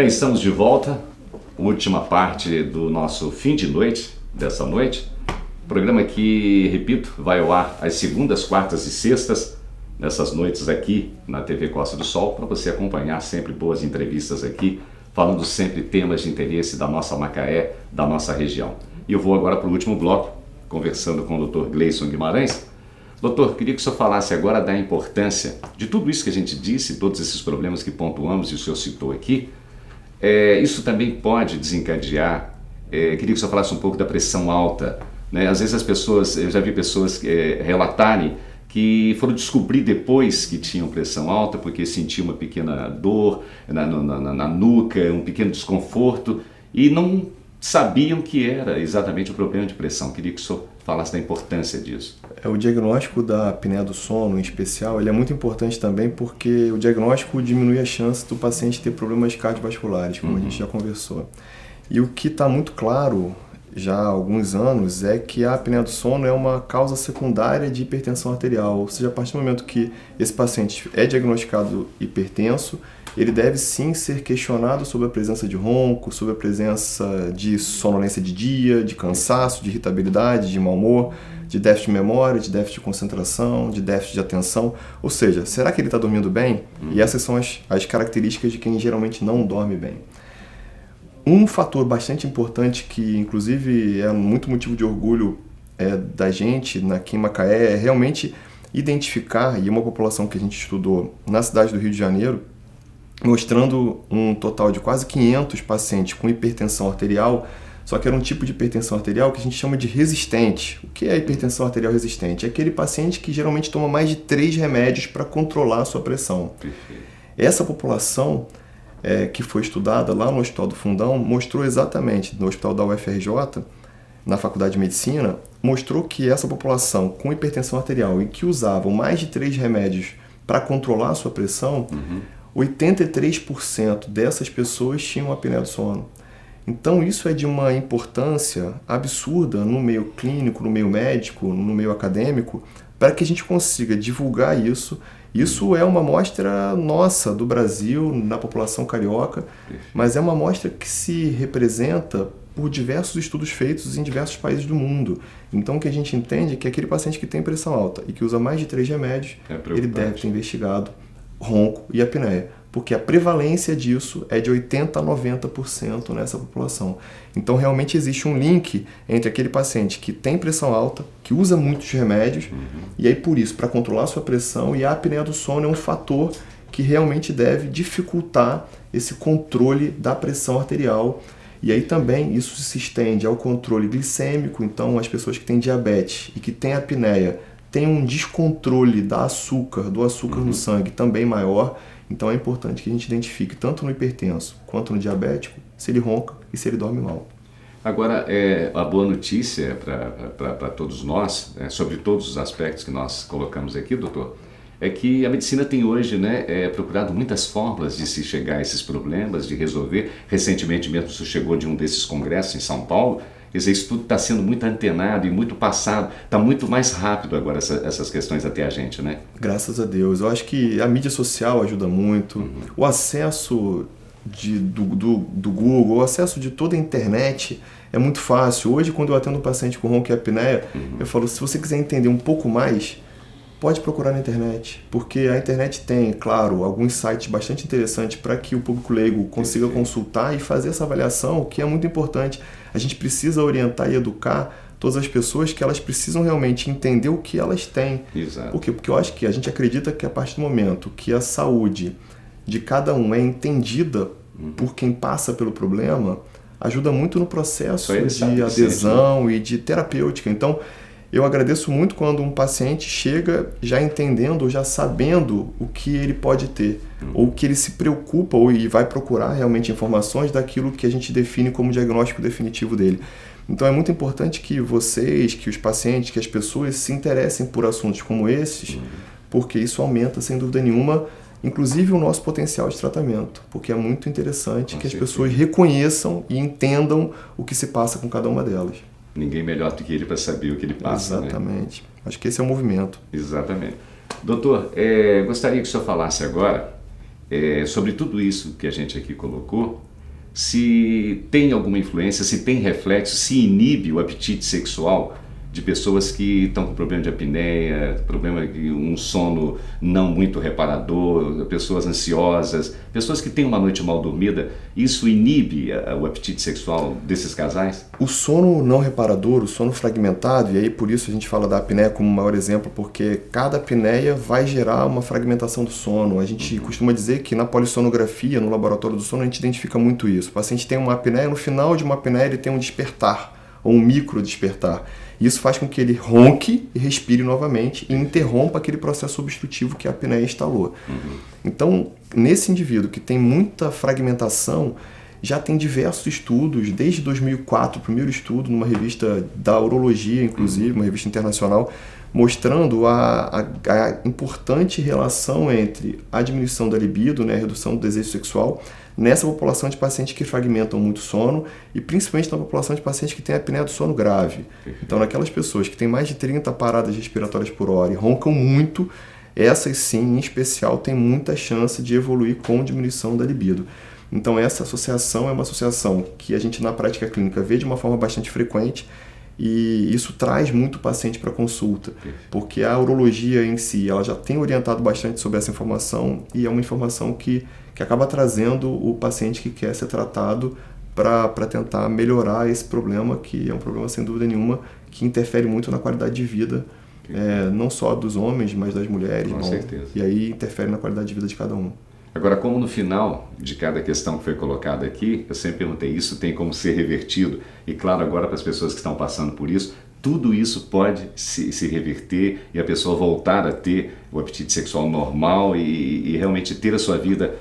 Bem, estamos de volta, última parte do nosso fim de noite, dessa noite. Programa que, repito, vai ao ar às segundas, quartas e sextas, nessas noites aqui na TV Costa do Sol, para você acompanhar sempre boas entrevistas aqui, falando sempre temas de interesse da nossa Macaé, da nossa região. E eu vou agora para o último bloco, conversando com o Dr. Gleison Guimarães. Doutor, queria que o senhor falasse agora da importância de tudo isso que a gente disse, todos esses problemas que pontuamos e o senhor citou aqui. Isso também pode desencadear, queria que o senhor falasse um pouco da pressão alta, né? Às vezes as pessoas, eu já vi pessoas relatarem que foram descobrir depois que tinham pressão alta porque sentiam uma pequena dor na nuca, um pequeno desconforto e não sabiam que era exatamente o problema de pressão. Queria que o senhor falasse da importância disso. O diagnóstico da apneia do sono, em especial, ele é muito importante também porque o diagnóstico diminui a chance do paciente ter problemas cardiovasculares, como a gente já conversou. E o que está muito claro já há alguns anos é que a apneia do sono é uma causa secundária de hipertensão arterial, ou seja, a partir do momento que esse paciente é diagnosticado hipertenso, ele deve sim ser questionado sobre a presença de ronco, sobre a presença de sonolência de dia, de cansaço, de irritabilidade, de mau humor, de déficit de memória, de déficit de concentração, de déficit de atenção. Ou seja, será que ele está dormindo bem? E essas são as características de quem geralmente não dorme bem. Um fator bastante importante que, inclusive, é muito motivo de orgulho da gente aqui em Macaé é realmente identificar, e uma população que a gente estudou na cidade do Rio de Janeiro, mostrando um total de quase 500 pacientes com hipertensão arterial, só que era um tipo de hipertensão arterial que a gente chama de resistente. O que é a hipertensão arterial resistente? É aquele paciente que geralmente toma mais de 3 remédios para controlar a sua pressão. Essa população que foi estudada lá no Hospital do Fundão mostrou exatamente, no Hospital da UFRJ, na Faculdade de Medicina, mostrou que essa população com hipertensão arterial e que usavam mais de 3 remédios para controlar a sua pressão, 83% dessas pessoas tinham apneia do sono. Então isso é de uma importância absurda no meio clínico, no meio médico, no meio acadêmico, para que a gente consiga divulgar isso. Isso é uma amostra nossa do Brasil, na população carioca, mas é uma amostra que se representa por diversos estudos feitos em diversos países do mundo. Então o que a gente entende é que aquele paciente que tem pressão alta e que usa mais de 3 remédios, ele deve ter investigado ronco e apneia, porque a prevalência disso é de 80% a 90% nessa população. Então realmente existe um link entre aquele paciente que tem pressão alta, que usa muitos remédios, e aí por isso, para controlar a sua pressão, e a apneia do sono é um fator que realmente deve dificultar esse controle da pressão arterial. E aí também isso se estende ao controle glicêmico, então as pessoas que têm diabetes e que têm apneia têm um descontrole do açúcar no sangue também maior. Então é importante que a gente identifique tanto no hipertenso quanto no diabético se ele ronca e se ele dorme mal. Agora, a boa notícia para todos nós, sobre todos os aspectos que nós colocamos aqui, doutor, é que a medicina tem hoje procurado muitas fórmulas de se chegar a esses problemas, de resolver. Recentemente mesmo você chegou de um desses congressos em São Paulo. Quer dizer, isso tudo está sendo muito antenado e muito passado, está muito mais rápido agora essas questões até a gente, né? Graças a Deus. Eu acho que a mídia social ajuda muito, o acesso do Google, o acesso de toda a internet é muito fácil. Hoje, quando eu atendo um paciente com ronco e apneia, eu falo, se você quiser entender um pouco mais, pode procurar na internet, porque a internet tem, claro, alguns sites bastante interessantes para que o público leigo consiga consultar e fazer essa avaliação, que é muito importante. A gente precisa orientar e educar todas as pessoas que elas precisam realmente entender o que elas têm. Exato. Por quê? Porque eu acho que a gente acredita que a partir do momento que a saúde de cada um é entendida por quem passa pelo problema, ajuda muito no processo de adesão e de terapêutica. Então, eu agradeço muito quando um paciente chega já entendendo ou já sabendo o que ele pode ter, ou que ele se preocupa e vai procurar realmente informações daquilo que a gente define como diagnóstico definitivo dele. Então é muito importante que vocês, que os pacientes, que as pessoas se interessem por assuntos como esses, porque isso aumenta, sem dúvida nenhuma, inclusive o nosso potencial de tratamento, porque é muito interessante que as pessoas reconheçam e entendam o que se passa com cada uma delas. Ninguém melhor do que ele para saber o que ele passa. Exatamente. Né? Acho que esse é o movimento. Exatamente. Doutor, gostaria que o senhor falasse agora sobre tudo isso que a gente aqui colocou, se tem alguma influência, se tem reflexo, se inibe o apetite sexual de pessoas que estão com problema de apneia, problema de um sono não muito reparador, pessoas ansiosas, pessoas que têm uma noite mal dormida. Isso inibe o apetite sexual desses casais? O sono não reparador, o sono fragmentado, e aí por isso a gente fala da apneia como o maior exemplo, porque cada apneia vai gerar uma fragmentação do sono. A gente costuma dizer que na polissonografia, no laboratório do sono, a gente identifica muito isso. O paciente tem uma apneia, no final de uma apneia ele tem um despertar, ou um micro despertar. Isso faz com que ele ronque e respire novamente e interrompa aquele processo obstrutivo que a apneia instalou. Então, nesse indivíduo que tem muita fragmentação, já tem diversos estudos, desde 2004, o primeiro estudo numa revista da urologia, inclusive, uma revista internacional, mostrando a importante relação entre a diminuição da libido, né, a redução do desejo sexual, nessa população de pacientes que fragmentam muito sono e principalmente na população de pacientes que têm apneia do sono grave. Então, naquelas pessoas que têm mais de 30 paradas respiratórias por hora e roncam muito, essas sim, em especial, têm muita chance de evoluir com diminuição da libido. Então, essa associação é uma associação que a gente na prática clínica vê de uma forma bastante frequente e isso traz muito paciente para consulta, porque a urologia em si ela já tem orientado bastante sobre essa informação e é uma informação que acaba trazendo o paciente que quer ser tratado para tentar melhorar esse problema, que é um problema sem dúvida nenhuma que interfere muito na qualidade de vida, não só dos homens, mas das mulheres. Com certeza. E aí interfere na qualidade de vida de cada um. Agora, como no final de cada questão que foi colocada aqui, eu sempre perguntei, isso tem como ser revertido? E claro, agora para as pessoas que estão passando por isso, tudo isso pode se reverter e a pessoa voltar a ter o apetite sexual normal e realmente ter a sua vida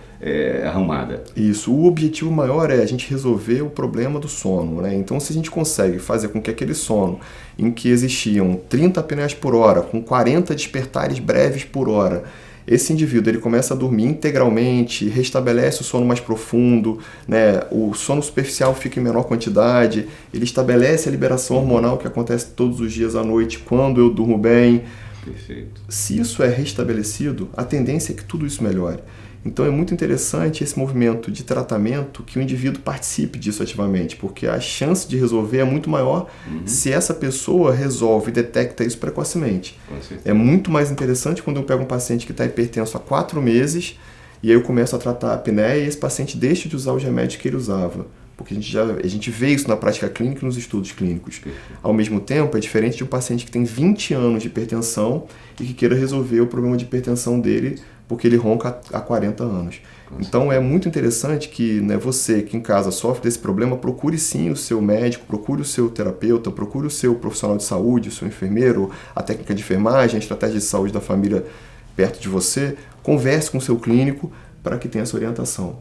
arrumada. Isso, o objetivo maior é a gente resolver o problema do sono, né? Então, se a gente consegue fazer com que aquele sono em que existiam 30 apneias por hora, com 40 despertares breves por hora, esse indivíduo ele começa a dormir integralmente, restabelece o sono mais profundo, né? O sono superficial fica em menor quantidade, ele estabelece a liberação hormonal que acontece todos os dias à noite quando eu durmo bem. Perfeito. Se isso é restabelecido, a tendência é que tudo isso melhore. Então é muito interessante esse movimento de tratamento que o indivíduo participe disso ativamente, porque a chance de resolver é muito maior se essa pessoa resolve e detecta isso precocemente. É muito mais interessante quando eu pego um paciente que está hipertenso há 4 meses e aí eu começo a tratar a apneia e esse paciente deixa de usar os remédios que ele usava. Porque a gente vê isso na prática clínica e nos estudos clínicos. Ao mesmo tempo, é diferente de um paciente que tem 20 anos de hipertensão e que queira resolver o problema de hipertensão dele porque ele ronca há 40 anos. Então, é muito interessante que, né, você que em casa sofre desse problema, procure sim o seu médico, procure o seu terapeuta, procure o seu profissional de saúde, o seu enfermeiro, a técnica de enfermagem, a estratégia de saúde da família perto de você, converse com o seu clínico para que tenha essa orientação.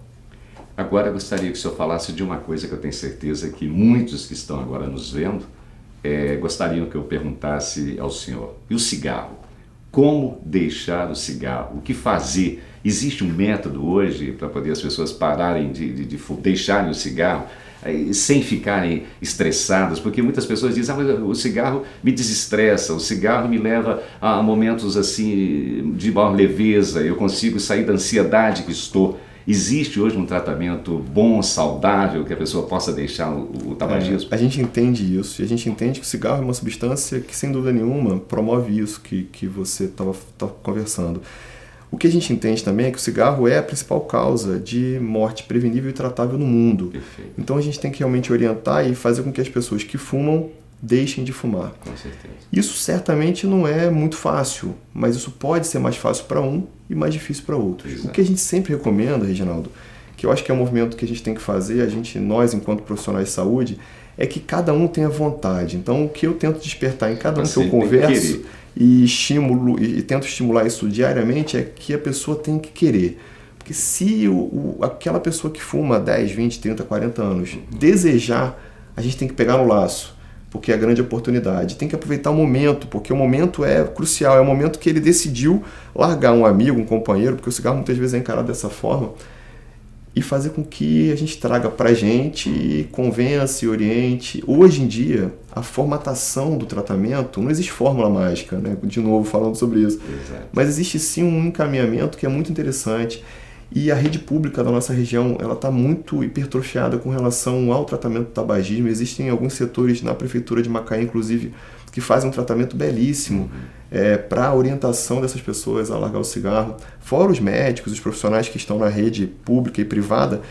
Agora eu gostaria que o senhor falasse de uma coisa que eu tenho certeza que muitos que estão agora nos vendo gostariam que eu perguntasse ao senhor. E o cigarro? Como deixar o cigarro? O que fazer? Existe um método hoje para poder as pessoas pararem de deixarem o cigarro sem ficarem estressadas? Porque muitas pessoas dizem, mas o cigarro me desestressa, o cigarro me leva a momentos assim de maior leveza, eu consigo sair da ansiedade que estou. Existe hoje um tratamento bom, saudável, que a pessoa possa deixar o tabagismo? A gente entende isso, e a gente entende que o cigarro é uma substância que, sem dúvida nenhuma, promove isso que você estava conversando. O que a gente entende também é que o cigarro é a principal causa de morte prevenível e tratável no mundo. Perfeito. Então a gente tem que realmente orientar e fazer com que as pessoas que fumam deixem de fumar. Com certeza. Isso certamente não é muito fácil, mas isso pode ser mais fácil para um e mais difícil para outros. Exato. O que a gente sempre recomenda, Reginaldo, que eu acho que é um movimento que a gente tem que fazer, nós enquanto profissionais de saúde, é que cada um tenha vontade. Então o que eu tento despertar em cada um que eu converso e estimulo e tento estimular isso diariamente é que a pessoa tem que querer. Porque se aquela pessoa que fuma 10, 20, 30, 40 anos desejar, a gente tem que pegar no laço, porque é a grande oportunidade. Tem que aproveitar o momento, porque o momento é crucial, é o momento que ele decidiu largar um amigo, um companheiro, porque o cigarro muitas vezes é encarado dessa forma, e fazer com que a gente traga pra gente e convença e oriente. Hoje em dia, a formatação do tratamento, não existe fórmula mágica, né? De novo falando sobre isso, Exato. mas existe sim um encaminhamento que é muito interessante. E a rede pública da nossa região, ela está muito hipertrofiada com relação ao tratamento do tabagismo. Existem alguns setores na Prefeitura de Macaé, inclusive, que fazem um tratamento belíssimo para a orientação dessas pessoas a largar o cigarro. Fora os médicos, os profissionais que estão na rede pública e privada,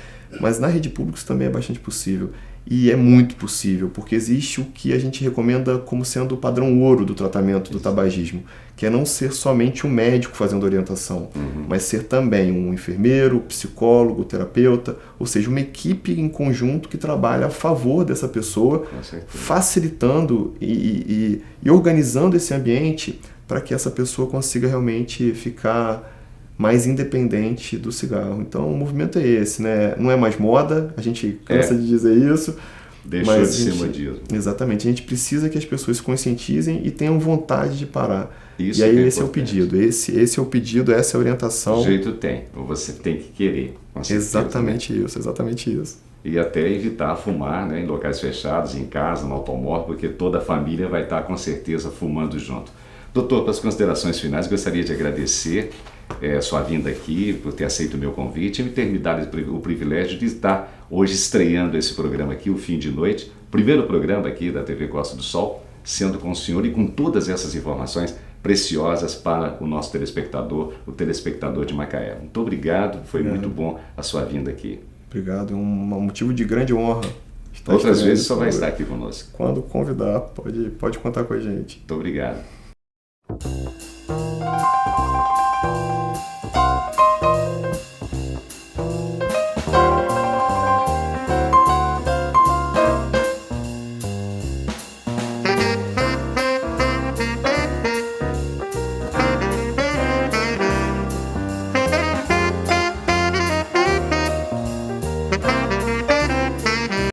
mas na rede pública isso também é bastante possível. E é muito possível, porque existe o que a gente recomenda como sendo o padrão ouro do tratamento do tabagismo, que é não ser somente um médico fazendo orientação, mas ser também um enfermeiro, psicólogo, terapeuta, ou seja, uma equipe em conjunto que trabalha a favor dessa pessoa, facilitando e organizando esse ambiente para que essa pessoa consiga realmente ficar mais independente do cigarro. Então o movimento é esse, né? Não é mais moda, a gente cansa de dizer isso. Deixou de ser modismo. Exatamente, a gente precisa que as pessoas se conscientizem e tenham vontade de parar. Isso e aí é esse é o pedido, esse é o pedido, essa é a orientação. O jeito tem, você tem que querer. Exatamente isso, exatamente isso. E até evitar fumar, né, em locais fechados, em casa, no automóvel, porque toda a família vai estar com certeza fumando junto. Doutor, para as considerações finais, gostaria de agradecer sua vinda aqui, por ter aceito o meu convite e ter me dado o privilégio de estar hoje estreando esse programa aqui, o Fim de Noite, primeiro programa aqui da TV Costa do Sol, sendo com o senhor e com todas essas informações preciosas para o nosso telespectador, o telespectador de Macaé. Muito obrigado, foi muito bom a sua vinda aqui. Obrigado, é um motivo de grande honra. Outras vezes só vai estar aqui conosco. Quando convidar, pode contar com a gente. Muito obrigado.